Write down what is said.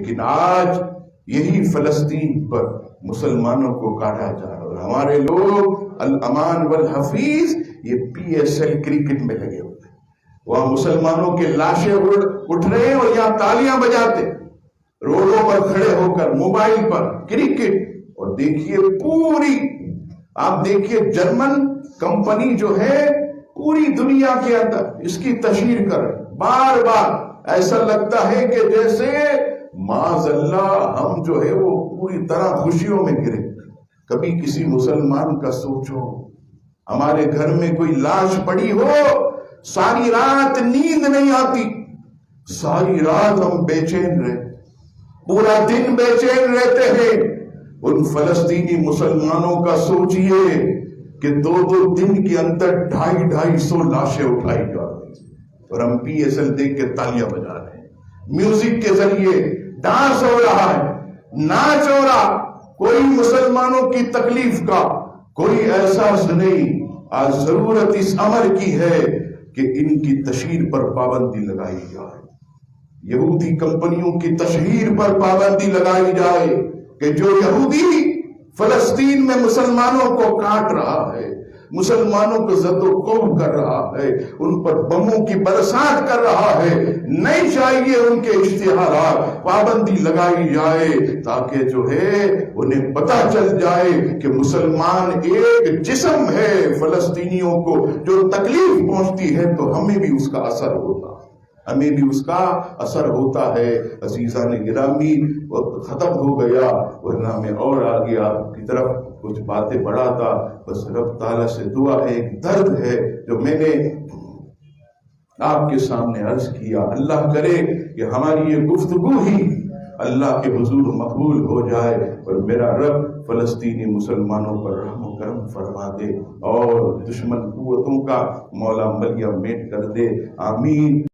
لیکن آج یہی فلسطین پر مسلمانوں کو کاٹا جا رہا ہے. ہمارے لوگ الامان والحفیظ یہ PSL کرکٹ میں لگے ہوئے ہیں. وہاں مسلمانوں کے لاشیں اٹھ رہے ہیں اور یہاں تالیاں بجاتے, روڈوں پر کھڑے ہو کر موبائل پر کرکٹ. اور دیکھیے پوری, آپ دیکھیے جرمن کمپنی جو ہے پوری دنیا کے اندر اس کی تشہیر کر رہے, بار بار ایسا لگتا ہے کہ جیسے معاذ اللہ ہم جو ہے وہ پوری طرح خوشیوں میں گرے. کبھی کسی مسلمان کا سوچو, ہمارے گھر میں کوئی لاش پڑی ہو, ساری رات نیند نہیں آتی, ساری رات ہم بے چین رہے, پورا دن بے چین رہتے ہیں. ان فلسطینی مسلمانوں کا سوچئے کہ 2 دن کے اندر 250 لاشیں اٹھائی جا رہی ہیں اور ہم PSL دیکھ کے تالیاں بجا رہے ہیں. میوزک کے ذریعے ڈانس ہو رہا ہے, ناچ ہو رہا, کوئی مسلمانوں کی تکلیف کا کوئی احساس نہیں. آج ضرورت اس امر کی ہے کہ ان کی تشہیر پر پابندی لگائی جائے, یہودی کمپنیوں کی تشہیر پر پابندی لگائی جائے کہ جو یہودی فلسطین میں مسلمانوں کو کاٹ رہا ہے, مسلمانوں کو زد و کوب کر رہا ہے, ان پر بموں کی برسات کر رہا ہے, نہیں چاہیے ان کے اشتہارات, پابندی لگائی جائے تاکہ جو ہے انہیں پتہ چل جائے کہ مسلمان ایک جسم ہے. فلسطینیوں کو جو تکلیف پہنچتی ہے تو ہمیں بھی اس کا اثر ہوتا ہے, ہمیں بھی اس کا اثر ہوتا ہے. عزیزان گرامی, وقت ختم ہو گیا ورنہ میں اور آگے آپ کی طرف کچھ باتیں بڑھاتا. بس رب تعالیٰ سے دعا ہے, ایک درد ہے جو میں نے آپ کے سامنے عرض کیا. اللہ کرے کہ ہماری یہ گفتگو ہی اللہ کے حضور مقبول ہو جائے اور میرا رب فلسطینی مسلمانوں پر رحم و کرم فرما دے اور دشمن قوتوں کا مولا ملیہ میٹ کر دے. آمین.